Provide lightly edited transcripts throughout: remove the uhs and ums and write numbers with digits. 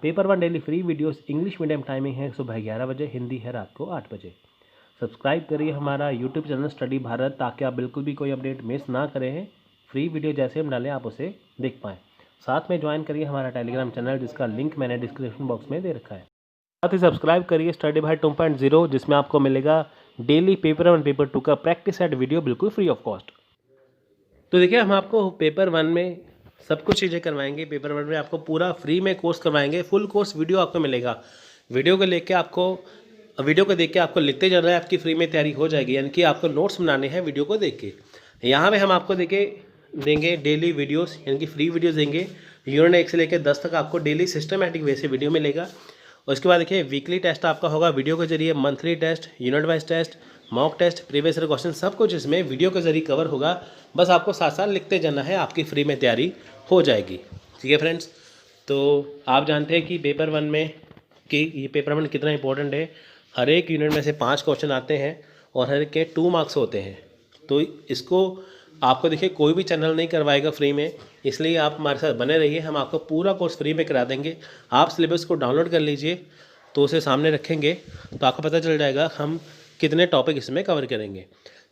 Paper one daily free videos English medium timing है सुबह 11 बजे, हिंदी है रात को 8 बजे। सब्सक्राइब करिए हमारा यूट्यूब चैनल स्टडी भारत ताकि आप बिल्कुल भी कोई अपडेट मिस ना करें हैं। फ्री वीडियो जैसे हम डालें आप उसे देख पाएँ। साथ में ज्वाइन करिए हमारा टेलीग्राम चैनल जिसका लिंक मैंने डिस्क्रिप्शन बॉक्स में दे रखा है। साथ ही सब्सक्राइब करिए स्टडी भाई 2.0 जिसमें आपको मिलेगा daily paper one paper two का प्रैक्टिस सेट वीडियो बिल्कुल फ्री ऑफ कॉस्ट। तो देखिए हम आपको पेपर वन में सब कुछ चीज़ें करवाएंगे। पेपर वन में आपको पूरा फ्री में कोर्स करवाएंगे। फुल कोर्स वीडियो आपको मिलेगा। वीडियो को देख के आपको लिखते जाना है, आपकी फ्री में तैयारी हो जाएगी। यानी कि आपको नोट्स बनाने हैं वीडियो को देख के। यहाँ पे हम आपको देंगे डेली वीडियोस, यानी कि फ्री वीडियोस देंगे। यूनिट 1 से लेकर 10 तक आपको डेली सिस्टमैटिक वे से वीडियो मिलेगा। और उसके बाद देखिए वीकली टेस्ट आपका होगा वीडियो के जरिए, monthly test, unit wise test, mock test, previous year question, सब कुछ इसमें वीडियो के जरिए कवर होगा। बस आपको साथ साथ लिखते जाना है, आपकी फ्री में तैयारी हो जाएगी। ठीक है फ्रेंड्स, तो आप जानते हैं कि पेपर वन में ये पेपर वन कितना इंपॉर्टेंट है। हर एक यूनिट में से 5 क्वेश्चन आते हैं और हर एक के 2 मार्क्स होते हैं। तो इसको आपको देखिए कोई भी चैनल नहीं करवाएगा फ्री में, इसलिए आप हमारे साथ बने रहिए। हम आपको पूरा कोर्स फ्री में करा देंगे। आप सिलेबस को डाउनलोड कर लीजिए, तो उसे सामने रखेंगे तो आपको पता चल जाएगा हम कितने टॉपिक इसमें कवर करेंगे।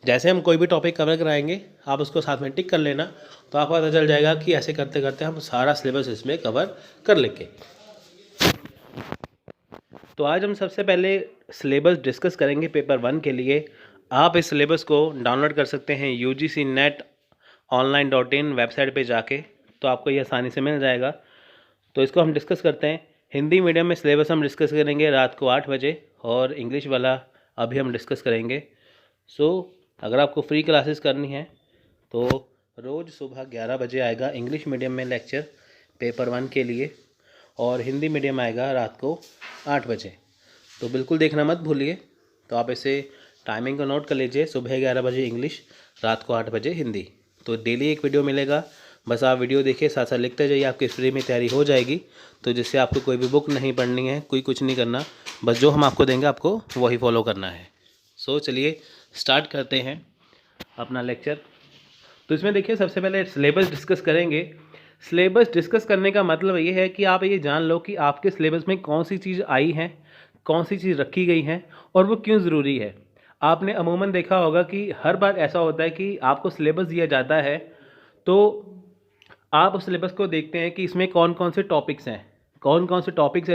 जैसे हम कोई भी टॉपिक कवर कराएंगे आप उसको साथ में टिक कर लेना, तो आपको पता चल जाएगा कि ऐसे करते करते हम सारा सिलेबस इसमें कवर कर लेंगे। तो आज हम सबसे पहले सिलेबस डिस्कस करेंगे पेपर वन के लिए। आप इस सिलेबस को डाउनलोड कर सकते हैं UGCNET-online.in वेबसाइट पे जाके, तो आपको ये आसानी से मिल जाएगा। तो इसको हम डिस्कस करते हैं। हिंदी मीडियम में सिलेबस हम डिस्कस करेंगे रात को 8 बजे, और इंग्लिश वाला अभी हम डिस्कस करेंगे। अगर आपको फ्री क्लासेस करनी है तो रोज़ सुबह 11 बजे आएगा इंग्लिश मीडियम में लेक्चर पेपर वन के लिए, और हिंदी मीडियम आएगा रात को 8 बजे। तो बिल्कुल देखना मत भूलिए। तो आप इसे टाइमिंग को नोट कर लीजिए, सुबह 11 बजे इंग्लिश, रात को 8 बजे हिंदी। तो डेली एक वीडियो मिलेगा। बस आप वीडियो देखिए, साथ साथ लिखते जाइए, आपकी फ्री में तैयारी हो जाएगी। तो जिससे आपको कोई भी बुक नहीं पढ़नी है, कोई कुछ नहीं करना, बस जो हम आपको देंगे आपको वही फॉलो करना है। चलिए स्टार्ट करते हैं अपना लेक्चर। तो इसमें देखिए सबसे पहले सिलेबस डिस्कस करेंगे। सिलेबस डिस्कस करने का मतलब ये है कि आप ये जान लो कि आपके सिलेबस में कौन सी चीज़ आई है, कौन सी चीज़ रखी गई है और वो क्यों ज़रूरी है। आपने अमूमन देखा होगा कि हर बार ऐसा होता है कि आपको सिलेबस दिया जाता है, तो आप उस सिलेबस को देखते हैं कि इसमें कौन कौन से टॉपिक्स हैं,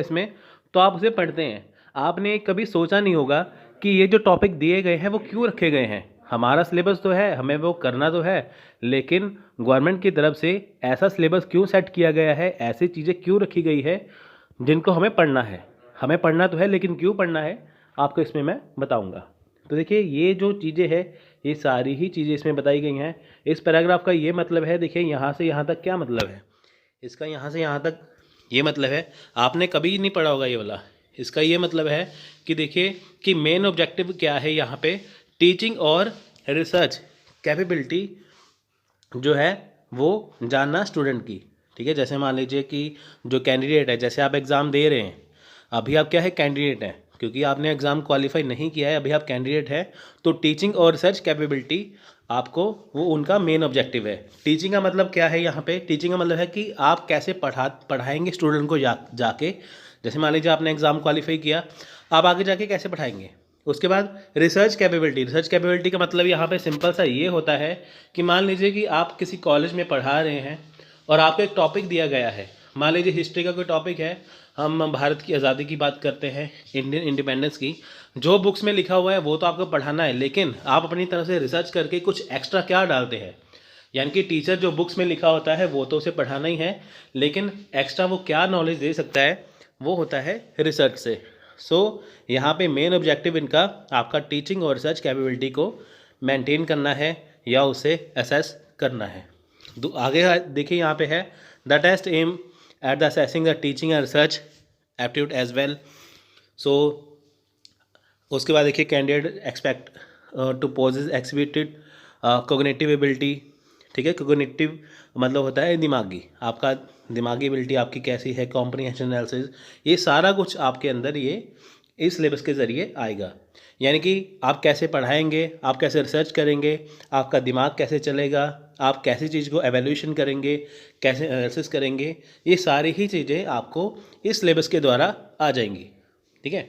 इसमें, तो आप उसे पढ़ते हैं। आपने कभी सोचा नहीं होगा कि ये जो टॉपिक दिए गए हैं वो क्यों रखे गए हैं। हमारा सिलेबस तो है, हमें वो करना तो है, लेकिन गवर्नमेंट की तरफ से ऐसा सिलेबस क्यों सेट किया गया है, ऐसी चीज़ें क्यों रखी गई है जिनको हमें पढ़ना है। हमें पढ़ना तो है, लेकिन क्यों पढ़ना है आपको इसमें मैं बताऊंगा। तो देखिए ये जो चीज़ें हैं, ये सारी ही चीज़ें इसमें बताई गई हैं। इस पैराग्राफ का ये मतलब है, देखिए यहाँ से यहाँ तक क्या मतलब है इसका, यहाँ से यहाँ तक ये मतलब है, आपने कभी नहीं पढ़ा होगा ये वाला। इसका ये मतलब है कि देखिए कि मेन ऑब्जेक्टिव क्या है यहाँ पे, टीचिंग और रिसर्च कैपेबिलिटी जो है वो जानना स्टूडेंट की। ठीक है, जैसे मान लीजिए कि जो कैंडिडेट है, जैसे आप एग्ज़ाम दे रहे हैं, अभी आप क्या है, कैंडिडेट हैं, क्योंकि आपने एग्ज़ाम क्वालिफाई नहीं किया है, अभी आप कैंडिडेट हैं। तो टीचिंग और रिसर्च कैपेबिलिटी आपको वो उनका मेन ऑब्जेक्टिव है। टीचिंग का मतलब क्या है यहाँ पे, टीचिंग का मतलब है कि आप कैसे पढ़ाएंगे स्टूडेंट को जाके। जैसे मान लीजिए आपने एग्ज़ाम क्वालिफाई किया, आप आगे जाके कैसे पढ़ाएंगे। उसके बाद रिसर्च कैपेबिलिटी का मतलब यहाँ पे सिंपल सा ये होता है कि मान लीजिए कि आप किसी कॉलेज में पढ़ा रहे हैं और आपको एक टॉपिक दिया गया है। मान लीजिए हिस्ट्री का कोई टॉपिक है, हम भारत की आज़ादी की बात करते हैं, इंडियन इंडिपेंडेंस की। जो बुक्स में लिखा हुआ है वो तो आपको पढ़ाना है, लेकिन आप अपनी तरफ से रिसर्च करके कुछ एक्स्ट्रा क्या डालते हैं। यानी कि टीचर जो बुक्स में लिखा होता है वो तो उसे पढ़ाना ही है, लेकिन एक्स्ट्रा वो क्या नॉलेज दे सकता है वो होता है रिसर्च से। यहाँ पे मेन ऑब्जेक्टिव इनका आपका टीचिंग और रिसर्च कैपेबिलिटी को मेंटेन करना है या उसे असेस करना है। आगे देखिए यहाँ पे है the test aim at the assessing the teaching and research aptitude as well. उसके बाद देखिए candidate expect to possess exhibited cognitive ability. ठीक है, कोग्निटिव मतलब होता है दिमागी, आपका दिमागी एबिलिटी आपकी कैसी है, कॉम्प्रिहेंशन एनालिसिस, ये सारा कुछ आपके अंदर ये इस सिलेबस के ज़रिए आएगा। यानी कि आप कैसे पढ़ाएंगे, आप कैसे रिसर्च करेंगे, आपका दिमाग कैसे चलेगा, आप कैसी चीज़ को एवेल्यूशन करेंगे, कैसे एनालिसिस करेंगे, ये सारी ही चीज़ें आपको इस सिलेबस के द्वारा आ जाएंगी। ठीक है,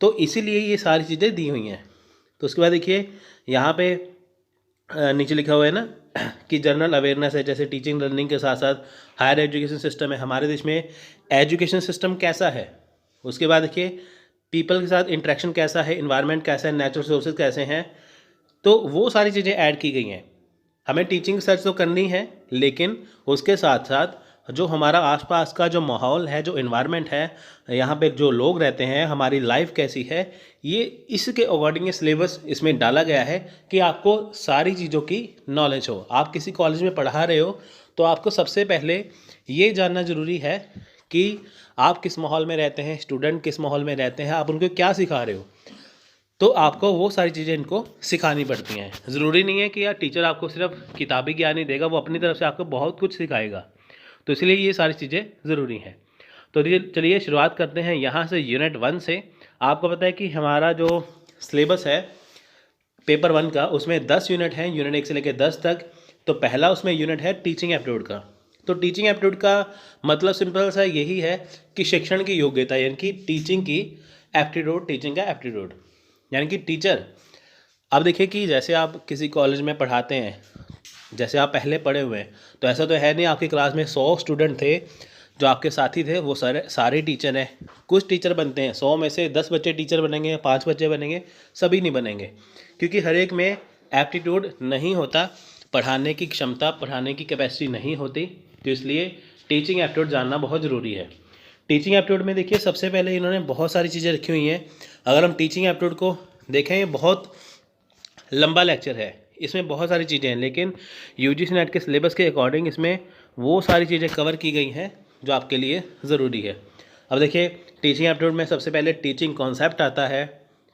तो इसीलिए ये सारी चीज़ें दी हुई हैं। तो उसके बाद देखिए यहाँ पे नीचे लिखा हुआ है ना कि जनरल अवेयरनेस है, जैसे टीचिंग लर्निंग के साथ साथ हायर एजुकेशन सिस्टम है, हमारे देश में एजुकेशन सिस्टम कैसा है। उसके बाद देखिए पीपल के साथ इंटरेक्शन कैसा है, इन्वायरमेंट कैसा है, नेचुरल रिसोर्सेज कैसे हैं, तो वो सारी चीज़ें ऐड की गई हैं। हमें टीचिंग सर्च तो करनी है, लेकिन उसके साथ साथ जो हमारा आसपास का जो माहौल है, जो इन्वायरमेंट है, यहाँ पे जो लोग रहते हैं, हमारी लाइफ कैसी है, ये इसके अकॉर्डिंग ये सिलेबस इसमें डाला गया है कि आपको सारी चीज़ों की नॉलेज हो। आप किसी कॉलेज में पढ़ा रहे हो तो आपको सबसे पहले ये जानना ज़रूरी है कि आप किस माहौल में रहते हैं, स्टूडेंट किस माहौल में रहते हैं, आप उनको क्या सिखा रहे हो। तो आपको वो सारी चीज़ें इनको सिखानी पड़ती हैं। ज़रूरी नहीं है कि यार टीचर आपको सिर्फ किताबी ज्ञान ही देगा, वो अपनी तरफ से आपको बहुत कुछ सिखाएगा। तो इसलिए ये सारी चीज़ें ज़रूरी हैं। तो चलिए शुरुआत करते हैं यहाँ से यूनिट 1 से। आपको पता है कि हमारा जो सिलेबस है पेपर 1 का, उसमें 10 यूनिट हैं, यूनिट 1 से लेकर 10 तक। तो पहला उसमें यूनिट है टीचिंग एप्टीट्यूड का। तो टीचिंग एप्टीट्यूड का मतलब सिंपल सा यही है कि शिक्षण की योग्यता, यानी कि टीचिंग की एप्टीट्यूड, टीचिंग का एप्टीट्यूड यानी कि टीचर। अब देखिए कि जैसे आप किसी कॉलेज में पढ़ाते हैं, जैसे आप पहले पढ़े हुए हैं, तो ऐसा तो है नहीं आपकी क्लास में 100 स्टूडेंट थे जो आपके साथी थे वो सारे टीचर हैं। कुछ टीचर बनते हैं, 100 में से 10 बच्चे टीचर बनेंगे, 5 बच्चे बनेंगे, सभी नहीं बनेंगे, क्योंकि हर एक में एप्टीट्यूड नहीं होता, पढ़ाने की क्षमता, पढ़ाने की कैपेसिटी नहीं होती। तो इसलिए टीचिंग एप्टीट्यूड जानना बहुत ज़रूरी है। टीचिंग एप्टीट्यूड में देखिए सबसे पहले इन्होंने बहुत सारी चीज़ें रखी हुई हैं। अगर हम टीचिंग एप्टीट्यूड को देखें, ये बहुत लंबा लेक्चर है, इसमें बहुत सारी चीज़ें हैं, लेकिन यूजीसी नेट के सिलेबस के अकॉर्डिंग इसमें वो सारी चीज़ें कवर की गई हैं जो आपके लिए ज़रूरी है। अब देखिए टीचिंग एप्टीट्यूड में सबसे पहले टीचिंग कॉन्सेप्ट आता है,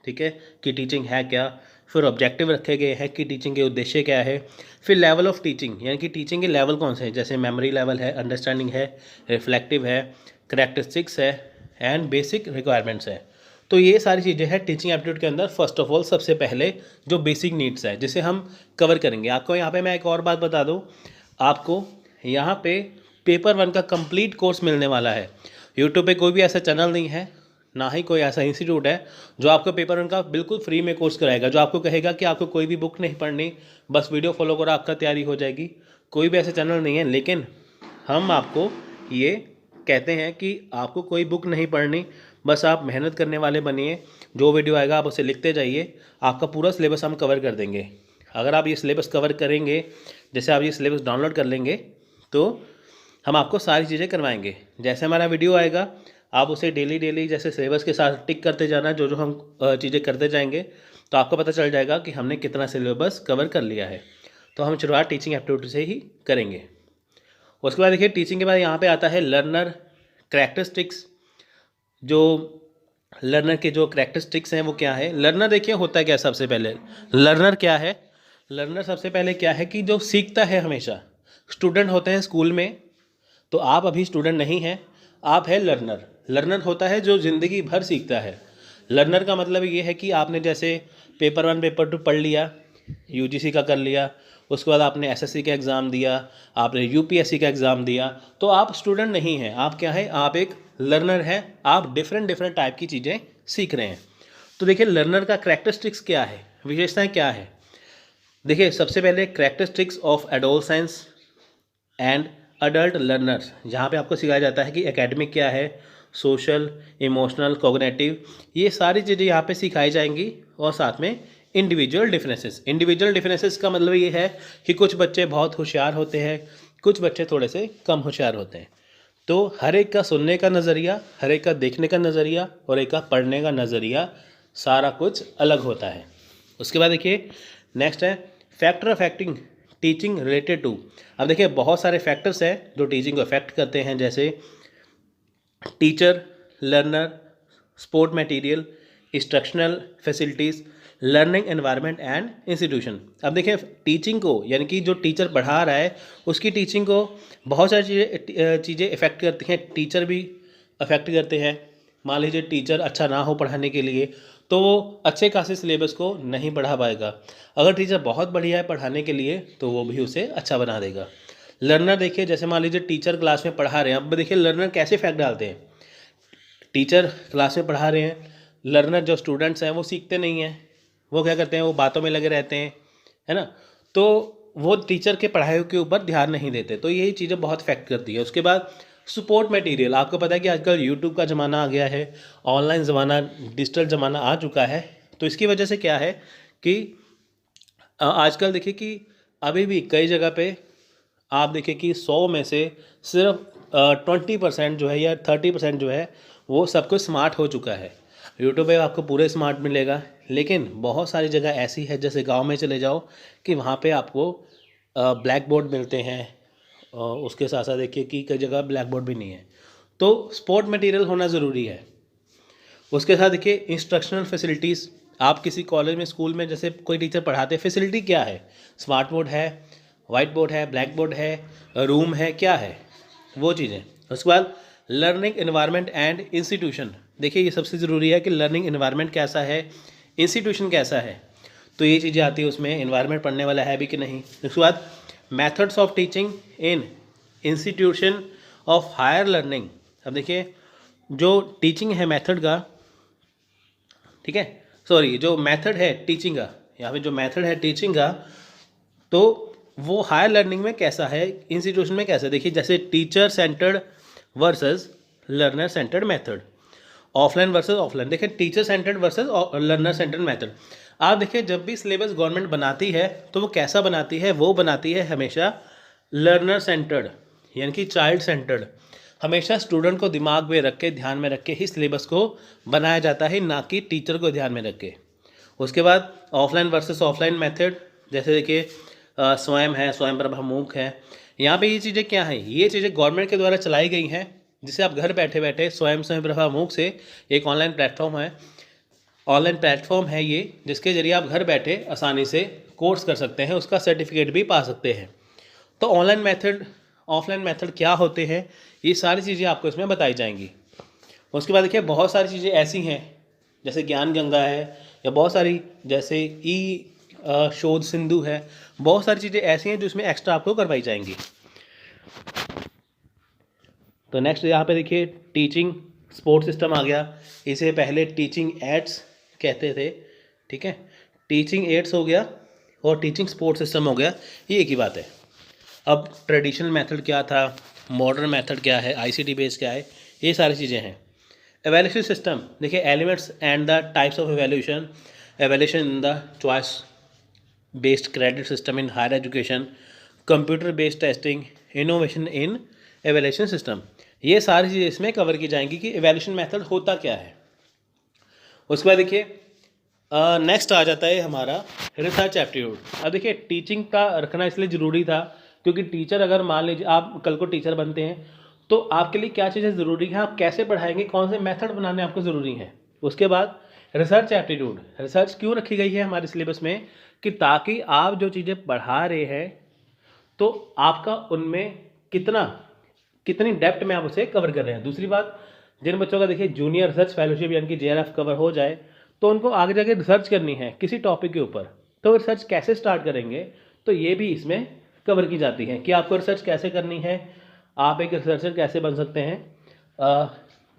ठीक है, कि टीचिंग है क्या। फिर ऑब्जेक्टिव रखे गए हैं कि टीचिंग के उद्देश्य क्या है। फिर लेवल ऑफ टीचिंग, यानी कि टीचिंग के लेवल कौन से हैं, जैसे मेमोरी लेवल है, अंडरस्टैंडिंग है, रिफ्लेक्टिव है, करैक्टरिस्टिक्स है एंड बेसिक रिक्वायरमेंट्स है। तो ये सारी चीज़ें हैं टीचिंग एप्टीट्यूड के अंदर। फर्स्ट ऑफ ऑल सबसे पहले जो बेसिक नीड्स है जिसे हम कवर करेंगे। आपको यहाँ पे मैं एक और बात बता दूँ, आपको यहाँ पे पेपर 1 का कंप्लीट कोर्स मिलने वाला है। यूट्यूब पे कोई भी ऐसा चैनल नहीं है, ना ही कोई ऐसा इंस्टीट्यूट है जो आपको पेपर 1 का बिल्कुल फ्री में कोर्स कराएगा, जो आपको कहेगा कि आपको कोई भी बुक नहीं पढ़नी, बस वीडियो फॉलो करो आपका तैयारी हो जाएगी। कोई भी ऐसा चैनल नहीं है। लेकिन हम आपको ये कहते हैं कि आपको कोई बुक नहीं पढ़नी, बस आप मेहनत करने वाले बनिए, जो वीडियो आएगा आप उसे लिखते जाइए, आपका पूरा सिलेबस हम कवर कर देंगे। अगर आप ये सिलेबस कवर करेंगे, जैसे आप ये सिलेबस डाउनलोड कर लेंगे, तो हम आपको सारी चीज़ें करवाएंगे। जैसे हमारा वीडियो आएगा आप उसे डेली जैसे सिलेबस के साथ टिक करते जाना, जो जो हम चीज़ें करते जाएंगे, तो आपको पता चल जाएगा कि हमने कितना सिलेबस कवर कर लिया है। तो हम शुरुआत टीचिंग एप्टीट्यूड से ही करेंगे। उसके बाद देखिए टीचिंग के बाद यहाँ पे आता है लर्नर करैक्टरिस्टिक्स। जो लर्नर के जो करैक्टरिस्टिक्स हैं वो क्या है। लर्नर देखिए होता है क्या, सबसे पहले लर्नर क्या है। लर्नर सबसे पहले क्या है कि जो सीखता है हमेशा। स्टूडेंट होते हैं स्कूल में, तो आप अभी स्टूडेंट नहीं हैं, आप है लर्नर। लर्नर होता है जो ज़िंदगी भर सीखता है। लर्नर का मतलब ये है कि आपने जैसे पेपर 1 पेपर 2 पढ़ लिया, यूजीसी का कर लिया, उसके बाद आपने एसएससी का एग्ज़ाम दिया, आपने यूपीएससी का एग्ज़ाम दिया, तो आप स्टूडेंट नहीं हैं, आप क्या है, आप एक लर्नर हैं। आप डिफरेंट टाइप की चीज़ें सीख रहे हैं। तो देखिए लर्नर का करैक्टरिस्टिक्स क्या है, विशेषताएँ क्या है। देखिए सबसे पहले characteristics of adolescence and adult learners, जहाँ पे आपको सिखाया जाता है कि एकेडमिक क्या है, सोशल, इमोशनल, कॉग्निटिव, ये सारी चीज़ें यहाँ पे सिखाई जाएंगी। और साथ में इंडिविजुअल डिफरेंसेस। इंडिविजुअल डिफरेंसेस का मतलब ये है कि कुछ बच्चे बहुत होशियार होते हैं, कुछ बच्चे थोड़े से कम होशियार होते हैं। तो हर एक का सुनने का नज़रिया, हर एक का देखने का नज़रिया और एक का पढ़ने का नज़रिया, सारा कुछ अलग होता है। उसके बाद देखिए नेक्स्ट है factor affecting teaching related to. अब देखिए बहुत सारे फैक्टर्स हैं जो टीचिंग को अफेक्ट करते हैं, जैसे teacher, learner, sport material, instructional facilities, learning environment and institution. अब देखिए टीचिंग को, यानी कि जो टीचर पढ़ा रहा है उसकी टीचिंग को बहुत सारी चीज़ें इफ़ेक्ट करती हैं। टीचर भी अफेक्ट करते हैं। मान लीजिए टीचर अच्छा ना हो पढ़ाने के लिए, तो वो अच्छे खासे सिलेबस को नहीं पढ़ा पाएगा। अगर टीचर बहुत बढ़िया है पढ़ाने के लिए तो वो भी उसे अच्छा बना देगा। लर्नर देखिए, जैसे मान लीजिए टीचर क्लास में पढ़ा रहे हैं, अब देखिए लर्नर कैसे इफेक्ट डालते हैं। टीचर क्लास में पढ़ा रहे हैं, लर्नर जो स्टूडेंट्स हैं वो सीखते नहीं हैं, वो क्या करते हैं, वो बातों में लगे रहते हैं, है ना। तो वो टीचर के पढ़ाई के ऊपर ध्यान नहीं देते, तो यही चीज़ें बहुत इफेक्ट करती है। उसके बाद सपोर्ट मटेरियल, आपको पता है कि आजकल यूट्यूब का ज़माना आ गया है, ऑनलाइन ज़माना, डिजिटल ज़माना आ चुका है। तो इसकी वजह से क्या है कि आजकल देखिए कि अभी भी कई जगह पे आप देखिए कि 100 में से सिर्फ 20% जो है या 30% जो है वो सब कुछ स्मार्ट हो चुका है। यूट्यूब पे आपको पूरे स्मार्ट मिलेगा, लेकिन बहुत सारी जगह ऐसी है, जैसे गांव में चले जाओ कि वहाँ पे आपको ब्लैक बोर्ड मिलते हैं, उसके साथ साथ देखिए कि कई जगह ब्लैक बोर्ड भी नहीं है। तो स्पोर्ट मटेरियल होना ज़रूरी है। उसके साथ देखिए इंस्ट्रक्शनल फैसिलिटीज़, आप किसी कॉलेज में, स्कूल में जैसे कोई टीचर पढ़ाते हैं, फैसिलिटी क्या है, स्मार्ट बोर्ड है, वाइट बोर्ड है, ब्लैक बोर्ड है, रूम है, क्या है वो चीज़ें। उसके बाद लर्निंग एनवायरनमेंट एंड इंस्टीट्यूशन, देखिए ये सबसे ज़रूरी है कि लर्निंग एनवायरनमेंट कैसा है, इंस्टीट्यूशन कैसा है। तो ये चीज़ें आती है उसमें, एनवायरनमेंट पढ़ने वाला है भी कि नहीं। उसके बाद methods of teaching in institution of higher learning. अब देखिए जो टीचिंग है मेथड का, ठीक है, सॉरी जो मेथड है टीचिंग का, यहाँ पे जो मेथड है टीचिंग का, तो वो हायर लर्निंग में कैसा है, इंस्टीट्यूशन में कैसा है। देखिए जैसे teacher centred versus learner centred method, offline versus offline. देखिए teacher centred versus learner centred method. आप देखिए जब भी सिलेबस गवर्नमेंट बनाती है तो वो कैसा बनाती है, वो बनाती है हमेशा लर्नर सेंटर्ड, यानी कि चाइल्ड सेंटर्ड। हमेशा स्टूडेंट को दिमाग में रख के, ध्यान में रख के ही सिलेबस को बनाया जाता है, ना कि टीचर को ध्यान में रख के। उसके बाद ऑफलाइन वर्सेस ऑफलाइन मेथड, जैसे देखिए स्वयं है, स्वयं प्रभा मूक है। यहाँ पे ये चीज़ें क्या हैं, ये चीज़ें गवर्नमेंट के द्वारा चलाई गई हैं, जिसे आप घर बैठे बैठे स्वयं प्रभा मूक से, एक ऑनलाइन प्लेटफॉर्म है ये, जिसके जरिए आप घर बैठे आसानी से कोर्स कर सकते हैं, उसका सर्टिफिकेट भी पा सकते हैं। तो ऑनलाइन मेथड, ऑफलाइन मेथड क्या होते हैं, ये सारी चीज़ें आपको इसमें बताई जाएंगी। उसके बाद देखिए बहुत सारी चीज़ें ऐसी हैं, जैसे ज्ञान गंगा है, या बहुत सारी जैसे ई शोध सिंधु है, बहुत सारी चीज़ें ऐसी हैं जो इसमें एक्स्ट्रा आपको करवाई जाएंगी। तो नेक्स्ट यहाँ पे देखिए टीचिंग सपोर्ट सिस्टम आ गया। इसे पहले टीचिंग एड्स कहते थे, ठीक है, टीचिंग एड्स हो गया और टीचिंग सपोर्ट सिस्टम हो गया, ये एक ही बात है। अब ट्रेडिशनल मेथड क्या था, मॉडर्न मेथड क्या है, आईसीटी बेस्ड क्या है, ये सारी चीज़ें हैं। एवेल्यूशन सिस्टम, देखिए elements and the types of evaluation, evaluation in the choice based credit system in higher education, computer based testing, innovation in evaluation system, ये सारी चीज़ें इसमें कवर की जाएंगी कि एवेल्यूशन मेथड होता क्या है। उसके बाद देखिए नेक्स्ट आ जाता है हमारा रिसर्च एप्टीट्यूड। अब देखिए टीचिंग का रखना इसलिए ज़रूरी था क्योंकि टीचर, अगर मान लीजिए आप कल को टीचर बनते हैं तो आपके लिए क्या चीज़ें ज़रूरी हैं, आप कैसे पढ़ाएंगे, कौन से मेथड बनाने आपको ज़रूरी हैं। उसके बाद रिसर्च एप्टीट्यूड, रिसर्च क्यों रखी गई है हमारे सिलेबस में, कि ताकि आप जो चीज़ें पढ़ा रहे हैं तो आपका उनमें कितनी डेप्थ में आप उसे कवर कर रहे हैं। दूसरी बात, जिन बच्चों का देखिए जूनियर रिसर्च फेलोशिप यानी कि JRF कवर हो जाए तो उनको आगे जाके रिसर्च करनी है किसी टॉपिक के ऊपर, तो रिसर्च कैसे स्टार्ट करेंगे, तो ये भी इसमें कवर की जाती है कि आपको रिसर्च कैसे करनी है, आप एक रिसर्चर कैसे बन सकते हैं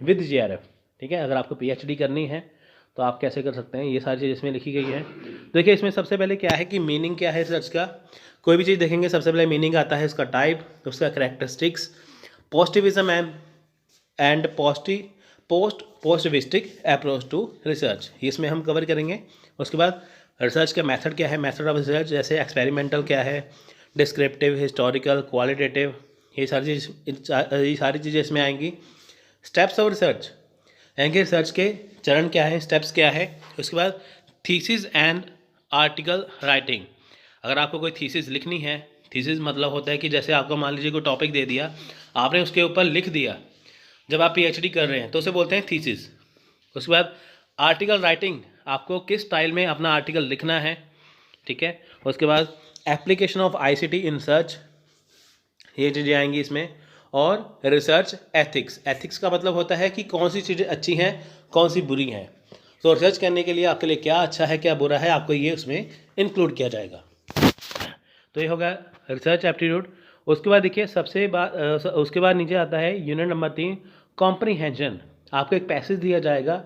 विद JRF, ठीक है। अगर आपको PhD करनी है तो आप कैसे कर सकते हैं, ये सारी चीज़ इसमें लिखी गई है। देखिए इसमें सबसे पहले क्या है कि मीनिंग क्या है रिसर्च का, कोई भी चीज़ देखेंगे सबसे पहले मीनिंग आता है, उसका टाइप, उसका characteristics, positivism and positivistic approach to research, इसमें हम कवर करेंगे। उसके बाद रिसर्च का मेथड क्या है, मेथड ऑफ रिसर्च, जैसे एक्सपेरिमेंटल क्या है, डिस्क्रिप्टिव, हिस्टोरिकल, क्वालिटेटिव, ये सारी चीज़ें इसमें आएंगी। स्टेप्स ऑफ रिसर्च, यानी रिसर्च के चरण क्या है, स्टेप्स क्या है। उसके बाद थीसिस एंड आर्टिकल राइटिंग, अगर आपको कोई थीसिस लिखनी है, थीसिस मतलब होता है कि जैसे आपको मान लीजिए कोई टॉपिक दे दिया, आपने उसके ऊपर लिख दिया, जब आप PhD कर रहे हैं तो उसे बोलते हैं थीसिस। उसके बाद आर्टिकल राइटिंग, आपको किस स्टाइल में अपना आर्टिकल लिखना है, ठीक है। उसके बाद application of ICT in research, ये चीज़ें आएंगी इसमें। और रिसर्च एथिक्स, एथिक्स का मतलब होता है कि कौन सी चीज़ें अच्छी हैं, कौन सी बुरी हैं। तो रिसर्च करने के लिए आपके लिए क्या अच्छा है क्या बुरा है, आपको ये उसमें इंक्लूड किया जाएगा। तो ये होगा रिसर्च एप्टीट्यूड। उसके बाद देखिए उसके बाद नीचे आता है यूनिट नंबर 3 कॉम्प्रीहेंशन। आपको एक पैसेज दिया जाएगा,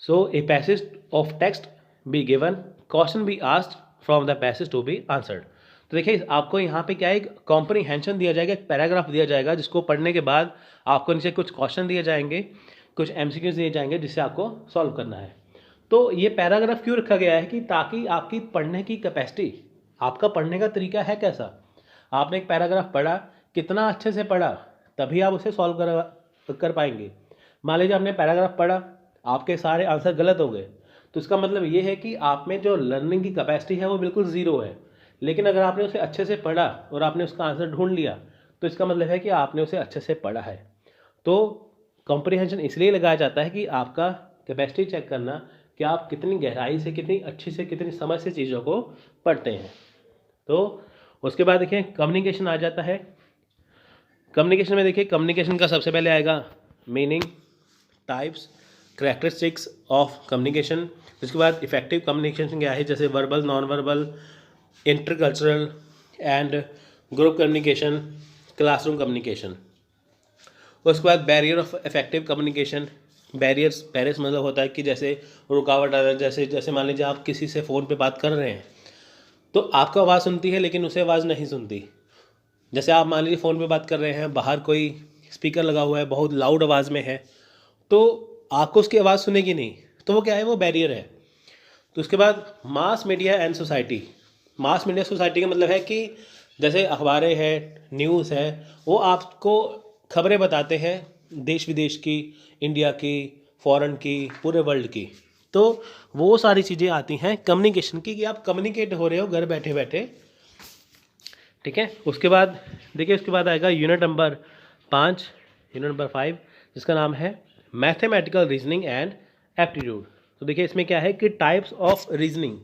so a passage of text be given, question be asked from the passage to be answered. तो देखिए आपको यहाँ पे क्या है, एक कॉम्प्रीहेंशन दिया जाएगा, एक पैराग्राफ दिया जाएगा, जिसको पढ़ने के बाद आपको नीचे कुछ क्वेश्चन दिए जाएंगे, कुछ एमसीक्यूज दिए जाएंगे, जिससे आपको सॉल्व करना है। तो ये पैराग्राफ क्यों रखा गया है कि ताकि आपकी पढ़ने की कैपेसिटी, आपका पढ़ने का तरीका है कैसा, आपने एक पैराग्राफ पढ़ा, कितना अच्छे से पढ़ा, तभी आप उसे सॉल्व कर पाएंगे। मान लीजिए आपने पैराग्राफ पढ़ा, आपके सारे आंसर गलत हो गए, तो इसका मतलब ये है कि आप में जो लर्निंग की कैपेसिटी है वो बिल्कुल ज़ीरो है। लेकिन अगर आपने उसे अच्छे से पढ़ा और आपने उसका आंसर ढूंढ लिया, तो इसका मतलब है कि आपने उसे अच्छे से पढ़ा है। तो कॉम्प्रीहेंशन इसलिए लगाया जाता है कि आपका कैपेसिटी चेक करना कि आप कितनी गहराई से, कितनी अच्छी से, कितनी समझ से चीज़ों को पढ़ते हैं। तो उसके बाद देखिए कम्युनिकेशन आ जाता है। कम्युनिकेशन में देखिए कम्युनिकेशन का सबसे पहले आएगा meaning, types, characteristics of communication. उसके बाद इफेक्टिव कम्युनिकेशन क्या है, जैसे verbal, non verbal, intercultural and group communication, classroom communication. उसके बाद barrier of effective communication. Barriers मतलब होता है कि जैसे रुकावट आ रहा है, जैसे मान लीजिए आप किसी से फ़ोन पे बात कर रहे हैं, तो आपको आवाज़ सुनती है लेकिन उसे आवाज़ नहीं सुनती। जैसे आप मान लीजिए फ़ोन पे बात कर रहे हैं, बाहर कोई स्पीकर लगा हुआ है, बहुत लाउड आवाज़ में है, तो आपको उसकी आवाज़ सुनेगी नहीं, तो वो क्या है, वो बैरियर है। तो उसके बाद mass media and society. Mass media society का मतलब है कि जैसे अखबारें हैं, न्यूज़ है, वो आपको खबरें बताते हैं देश विदेश की, इंडिया की, फॉरेन की, पूरे वर्ल्ड की। तो वो सारी चीज़ें आती हैं कम्युनिकेशन की, कि आप कम्युनिकेट हो रहे हो घर बैठे बैठे, ठीक है। उसके बाद देखिए, उसके बाद आएगा यूनिट नंबर 5, यूनिट नंबर 5, जिसका नाम है मैथमेटिकल रीजनिंग एंड एप्टीट्यूड। तो देखिए इसमें क्या है कि टाइप्स ऑफ रीजनिंग।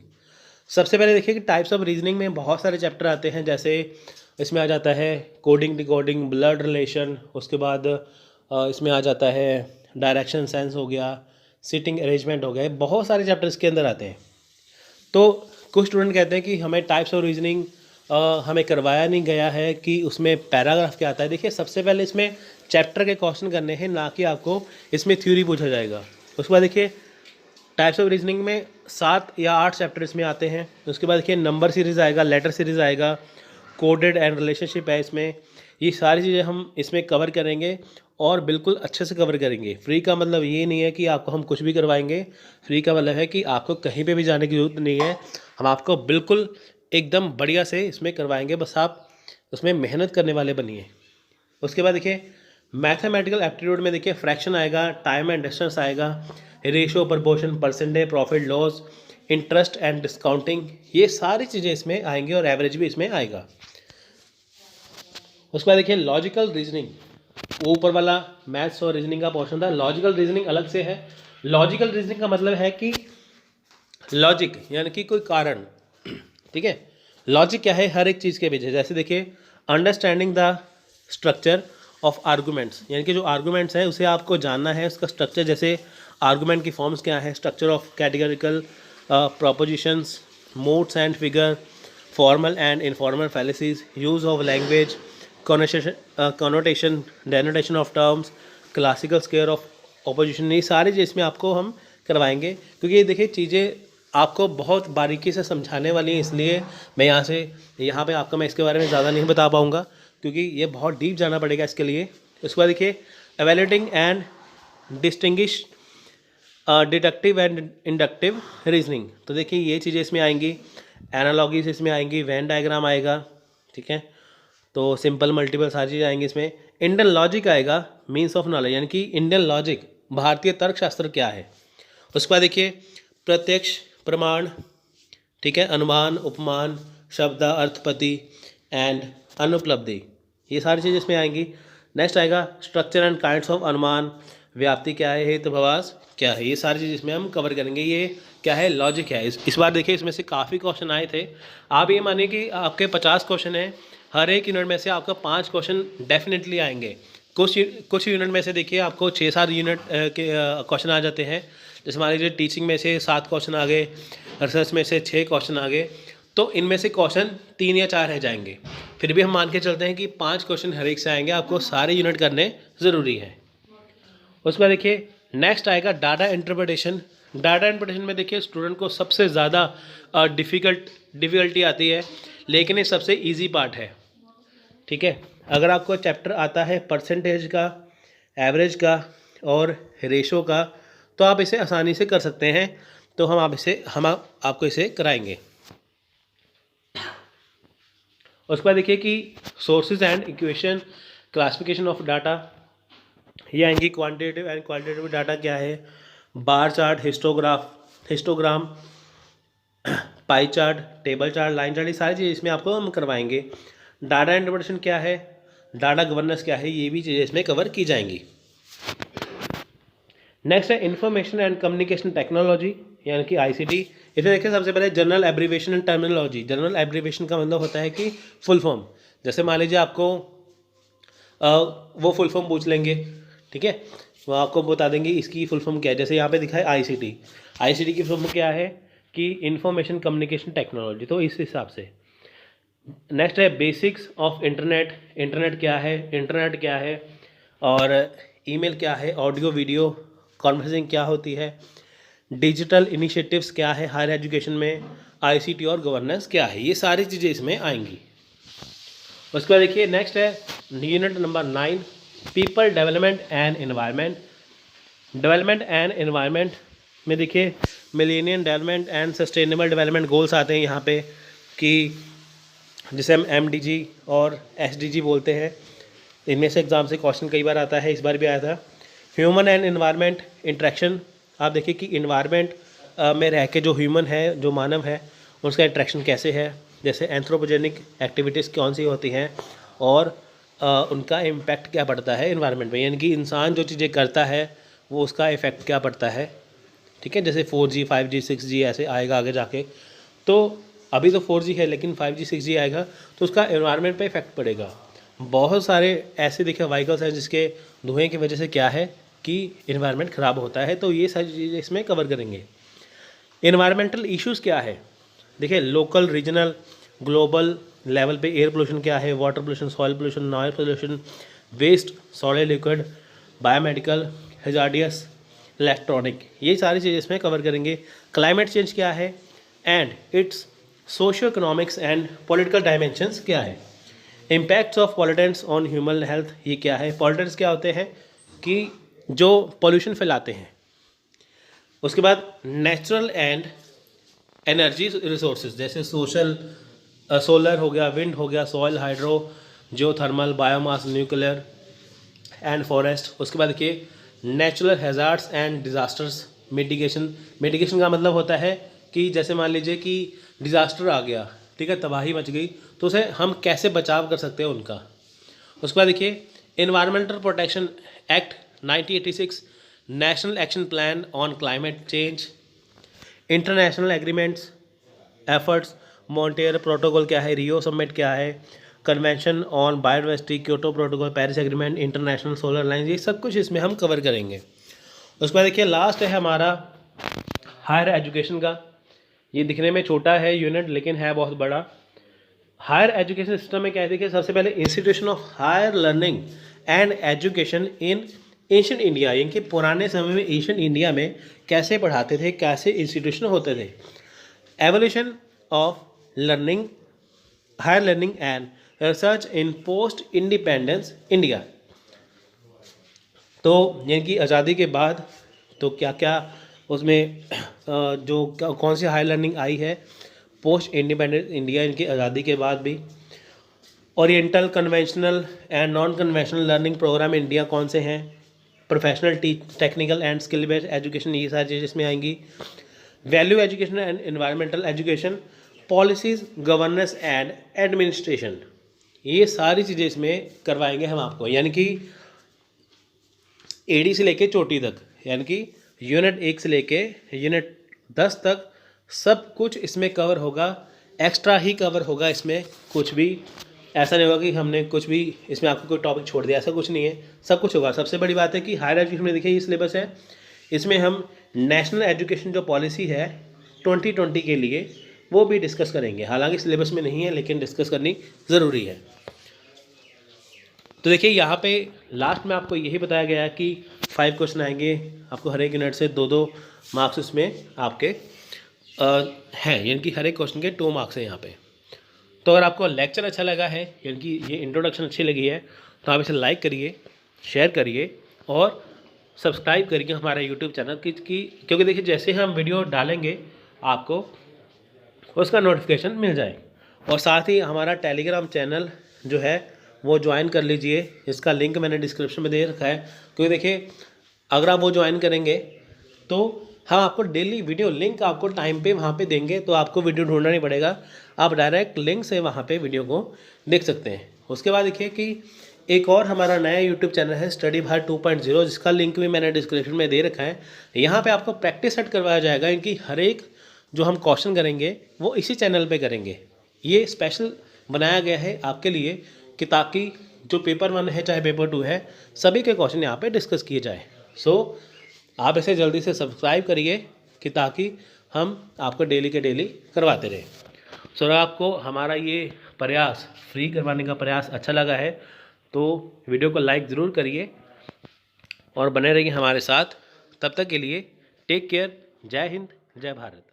सबसे पहले देखिए कि टाइप्स ऑफ रीजनिंग में बहुत सारे चैप्टर आते हैं, जैसे इसमें आ जाता है कोडिंग, डिकोडिंग, ब्लड रिलेशन। उसके बाद इसमें आ जाता है डायरेक्शन सेंस हो गया, सिटिंग अरेंजमेंट हो गया, बहुत सारे चैप्टर इसके अंदर आते हैं। तो कुछ स्टूडेंट कहते हैं कि हमें टाइप्स ऑफ रीजनिंग हमें करवाया नहीं गया है कि उसमें पैराग्राफ क्या आता है। देखिए सबसे पहले इसमें चैप्टर के क्वेश्चन करने हैं, ना कि आपको इसमें थ्योरी पूछा जाएगा। उसके बाद देखिए टाइप्स ऑफ रीजनिंग में 7 या 8 चैप्टर इसमें आते हैं। उसके बाद देखिए नंबर सीरीज़ आएगा, लेटर सीरीज़ आएगा, कोडेड एंड रिलेशनशिप है इसमें। ये सारी चीज़ें हम इसमें कवर करेंगे और बिल्कुल अच्छे से कवर करेंगे। फ्री का मतलब ये नहीं है कि आपको हम कुछ भी करवाएंगे, फ्री का मतलब है कि आपको कहीं पे भी जाने की ज़रूरत नहीं है, हम आपको बिल्कुल एकदम बढ़िया से इसमें करवाएंगे, बस आप उसमें मेहनत करने वाले बनिए। उसके बाद देखिए मैथमेटिकल एप्टीट्यूड में देखिए फ्रैक्शन आएगा, टाइम एंड डिस्टेंस आएगा, ratio, proportion, percentage, profit loss, interest and discounting, ये सारी चीज़ें इसमें आएंगी और एवरेज भी इसमें आएगा। उसके बाद देखिए लॉजिकल रीजनिंग, ऊपर वाला मैथ्स और रीजनिंग का पोर्शन था, लॉजिकल रीजनिंग अलग से है। लॉजिकल रीजनिंग का मतलब है कि लॉजिक यानी कि कोई कारण, ठीक है। लॉजिक क्या है, हर एक चीज़ के पीछे, जैसे देखिए understanding the structure of arguments, यानी कि जो आर्गूमेंट्स हैं उसे आपको जानना है, उसका स्ट्रक्चर, जैसे आर्गूमेंट की फॉर्म्स क्या है, structure of categorical propositions, moods and figure, formal and informal fallacies, use of language, connotation, denotation of terms, classical square of opposition, ये सारी चीज़ इसमें आपको हम करवाएंगे, क्योंकि ये देखिए चीज़ें आपको बहुत बारीकी से समझाने वाली है, इसलिए मैं यहाँ पे आपको मैं इसके बारे में ज़्यादा नहीं बता पाऊँगा, क्योंकि ये बहुत डीप जाना पड़ेगा इसके लिए। उसके बाद देखिए evaluating and distinguish deductive and inductive reasoning, तो देखिए ये चीज़ें इसमें आएंगी, एनालॉगीज इसमें आएंगी, वेन डायग्राम आएगा, ठीक है। तो सिंपल, मल्टीपल सारी चीज़ें आएंगी इसमें। इंडियन लॉजिक आएगा, मीन्स ऑफ नॉलेज, यानी कि इंडियन लॉजिक, भारतीय तर्कशास्त्र क्या है। उसके बाद देखिए प्रत्यक्ष, प्रमाण, ठीक है, अनुमान, उपमान, शब्द, अर्थपति एंड अनुपलब्धि, ये सारी चीज़ें इसमें आएंगी। नेक्स्ट आएगा स्ट्रक्चर एंड काइंड्स ऑफ अनुमान, व्याप्ति क्या है, हेतुभावास क्या है, ये सारी चीज़ इसमें हम कवर करेंगे। ये क्या है, लॉजिक है। इस बार देखिए इसमें से काफ़ी क्वेश्चन आए थे। आप ये मानिए कि आपके 50 क्वेश्चन हैं, हर एक यूनिट में से आपका 5 क्वेश्चन डेफिनेटली आएंगे, कुछ यूनिट में से देखिए आपको 6-7 यूनिट के क्वेश्चन आ जाते हैं। जैसे मान लीजिए टीचिंग में से 7 क्वेश्चन आ गए, रिसर्च में से 6 क्वेश्चन आ गए, तो इनमें से क्वेश्चन 3 या 4 रह जाएंगे। फिर भी हम मान के चलते हैं कि 5 क्वेश्चन हर एक से आएंगे, आपको सारे यूनिट करने ज़रूरी है। उसके बाद देखिए नेक्स्ट आएगा डाटा इंटरप्रिटेशन। डाटा इंटरप्रिटेशन में देखिए स्टूडेंट को सबसे ज़्यादा डिफ़िकल्टी आती है, लेकिन ये सबसे ईजी पार्ट है। ठीक है, अगर आपको चैप्टर आता है परसेंटेज का, एवरेज का और रेशो का, तो आप इसे आसानी से कर सकते हैं। तो हम आपको इसे कराएंगे। उसके बाद देखिए कि sources and equation, classification of data, ये आएंगी। क्वांटिटेटिव एंड क्वालिटेटिव डाटा क्या है, bar chart, histogram, pie chart, table chart, line chart, ये सारी चीज़ें इसमें आपको हम करवाएंगे। डाटा इंटरप्रिटेशन क्या है, डाटा गवर्नेंस क्या है, ये भी चीज़ें इसमें कवर की जाएंगी। नेक्स्ट है इंफॉर्मेशन एंड कम्युनिकेशन टेक्नोलॉजी यानी कि ICT। इसमें देखिए सबसे पहले general abbreviation and terminology. General abbreviation का मतलब होता है कि फुल फॉर्म। जैसे मान लीजिए आपको वो फुल फॉर्म पूछ लेंगे, ठीक है, वो आपको बता देंगे इसकी फुल फॉर्म क्या है। जैसे यहाँ पे दिखा है ICT, ICT की फुल फॉर्म क्या है कि इंफॉर्मेशन कम्युनिकेशन टेक्नोलॉजी, तो इस हिसाब से। नेक्स्ट है बेसिक्स ऑफ इंटरनेट। इंटरनेट क्या है और ईमेल क्या है, ऑडियो वीडियो कॉन्फ्रेंसिंग क्या होती है, डिजिटल इनिशिएटिव्स क्या है हायर एजुकेशन में, ICT और गवर्नेंस क्या है, ये सारी चीज़ें इसमें आएंगी। उसके बाद देखिए नेक्स्ट है unit number 9, people development and environment. Development and environment में देखिए millennium development and sustainable development goals आते हैं यहाँ पे, कि जिसे हम MDG और SDG बोलते हैं। इनमें से एग्जाम से क्वेश्चन कई बार आता है, इस बार भी आया था। ह्यूमन एंड एनवायरनमेंट इंट्रैक्शन, आप देखिए कि इन्वायरमेंट में रह के जो ह्यूमन है, जो मानव है, उसका इंट्रैक्शन कैसे है। जैसे एंथ्रोपोजेनिक एक्टिविटीज़ कौन सी होती हैं और उनका इम्पैक्ट क्या पड़ता है इन्वायरमेंट में, यानी कि इंसान जो चीज़ें करता है वो उसका इफ़ेक्ट क्या पड़ता है। ठीक है, जैसे 4G 5G 6G ऐसे आएगा आगे जाके, तो अभी तो 4G है लेकिन 5G 6G आएगा तो उसका एनवायरनमेंट पे इफेक्ट पड़ेगा। बहुत सारे ऐसे देखिए व्हीकल्स हैं जिसके धुएं की वजह से क्या है कि एनवायरनमेंट ख़राब होता है, तो ये सारी चीज़ें इसमें कवर करेंगे। एनवायरमेंटल इश्यूज़ क्या है, देखिए लोकल, रीजनल, ग्लोबल लेवल पे एयर पोल्यूशन क्या है, water pollution, soil pollution, noise pollution, waste, solid liquid, biomedical, hazardous, electronic, ये सारी चीज़ें इसमें कवर करेंगे। क्लाइमेट चेंज क्या है and it's socio economics and political dimensions क्या है। Impacts of pollutants on human health, ये क्या है। पॉलिटेंट्स क्या होते हैं कि जो पॉल्यूशन फैलाते हैं। उसके बाद नेचुरल एंड एनर्जी रिसोर्सेज, जैसे सोलर हो गया, विंड हो गया, soil, hydro, geothermal, biomass, nuclear and forest. उसके बाद देखिए natural hazards and disasters mitigation का मतलब होता है कि जैसे मान लीजिए कि डिज़ास्टर आ गया, ठीक है, तबाही मच गई, तो उसे हम कैसे बचाव कर सकते हैं उनका। उसके बाद देखिए environmental protection act 1986, national action plan on climate change, international agreements, efforts, Montreal protocol क्या है, रियो समिट क्या है, convention on biodiversity, Kyoto protocol, Paris agreement, international solar line, ये सब कुछ इसमें हम कवर करेंगे। उसके बाद देखिए लास्ट है हमारा हायर एजुकेशन का। ये दिखने में छोटा है यूनिट लेकिन है बहुत बड़ा। हायर एजुकेशन सिस्टम में क्या है, देखिए सबसे पहले institution of higher learning and education in ancient India, यानी कि पुराने समय में एशियन इंडिया में कैसे पढ़ाते थे, कैसे इंस्टीट्यूशन होते थे। Evolution of learning, higher learning and research in post independence India, तो यानी कि आज़ादी के बाद तो क्या क्या उसमें कौन सी हायर लर्निंग आई है पोस्ट इंडिपेंडेंस इंडिया, इनकी आज़ादी के बाद भी। Oriental, conventional and non conventional learning programme India कौन से हैं, professional, technical and skill based education, ये सारी चीज़ें इसमें आएंगी। Value education and environmental education, policies, governance and administration, ये सारी चीज़ें इसमें करवाएंगे हम आपको, यानी कि AD से लेके चोटी तक, यानी कि यूनिट 1 से लेके यूनिट 10 तक सब कुछ इसमें कवर होगा। एक्स्ट्रा ही कवर होगा इसमें कुछ भी ऐसा नहीं होगा कि हमने कुछ भी इसमें आपको कोई टॉपिक छोड़ दिया, ऐसा कुछ नहीं है, सब कुछ होगा। सबसे बड़ी बात है कि हायर एजुकेशन में देखिए ये सिलेबस है, इसमें हम नेशनल एजुकेशन जो पॉलिसी है 2020 के लिए वो भी डिस्कस करेंगे। हालांकि सिलेबस में नहीं है लेकिन डिस्कस करनी ज़रूरी है। तो देखिए यहाँ पे लास्ट में आपको यही बताया गया है कि 5 क्वेश्चन आएंगे आपको हर एक यूनिट से 2-2 मार्क्स इसमें आपके हैं, यानी कि हर एक क्वेश्चन के 2 मार्क्स हैं यहाँ पे। तो अगर आपको लेक्चर अच्छा लगा है, यानी कि ये इंट्रोडक्शन अच्छी लगी है, तो आप इसे लाइक करिए, शेयर करिए और सब्सक्राइब करिए हमारे यूट्यूब चैनल की क्योंकि देखिए जैसे हम वीडियो डालेंगे आपको उसका नोटिफिकेशन मिल जाए। और साथ ही हमारा टेलीग्राम चैनल जो है वो ज्वाइन कर लीजिए, इसका लिंक मैंने डिस्क्रिप्शन में दे रखा है। क्योंकि देखिए अगर आप वो ज्वाइन करेंगे तो हम आपको डेली वीडियो लिंक आपको टाइम पे वहाँ पे देंगे, तो आपको वीडियो ढूंढना नहीं पड़ेगा, आप डायरेक्ट लिंक से वहाँ पे वीडियो को देख सकते हैं। उसके बाद देखिए कि एक और हमारा नया यूट्यूब चैनल है स्टडी भारत 2.0, जिसका लिंक भी मैंने डिस्क्रिप्शन में दे रखा है। यहाँ पे आपको प्रैक्टिस सेट करवाया जाएगा, इनकी हर एक जो हम क्वेश्चन करेंगे वो इसी चैनल पे करेंगे। ये स्पेशल बनाया गया है आपके लिए कि ताकि जो पेपर 1 है चाहे पेपर 2 है, सभी के क्वेश्चन यहाँ पे डिस्कस किए जाए। सो आप इसे जल्दी से सब्सक्राइब करिए कि ताकि हम आपको डेली के डेली करवाते रहें। सो अगर आपको हमारा ये प्रयास फ्री करवाने का प्रयास अच्छा लगा है तो वीडियो को लाइक ज़रूर करिए और बने रहिए हमारे साथ। तब तक के लिए टेक केयर। जय हिंद, जय भारत।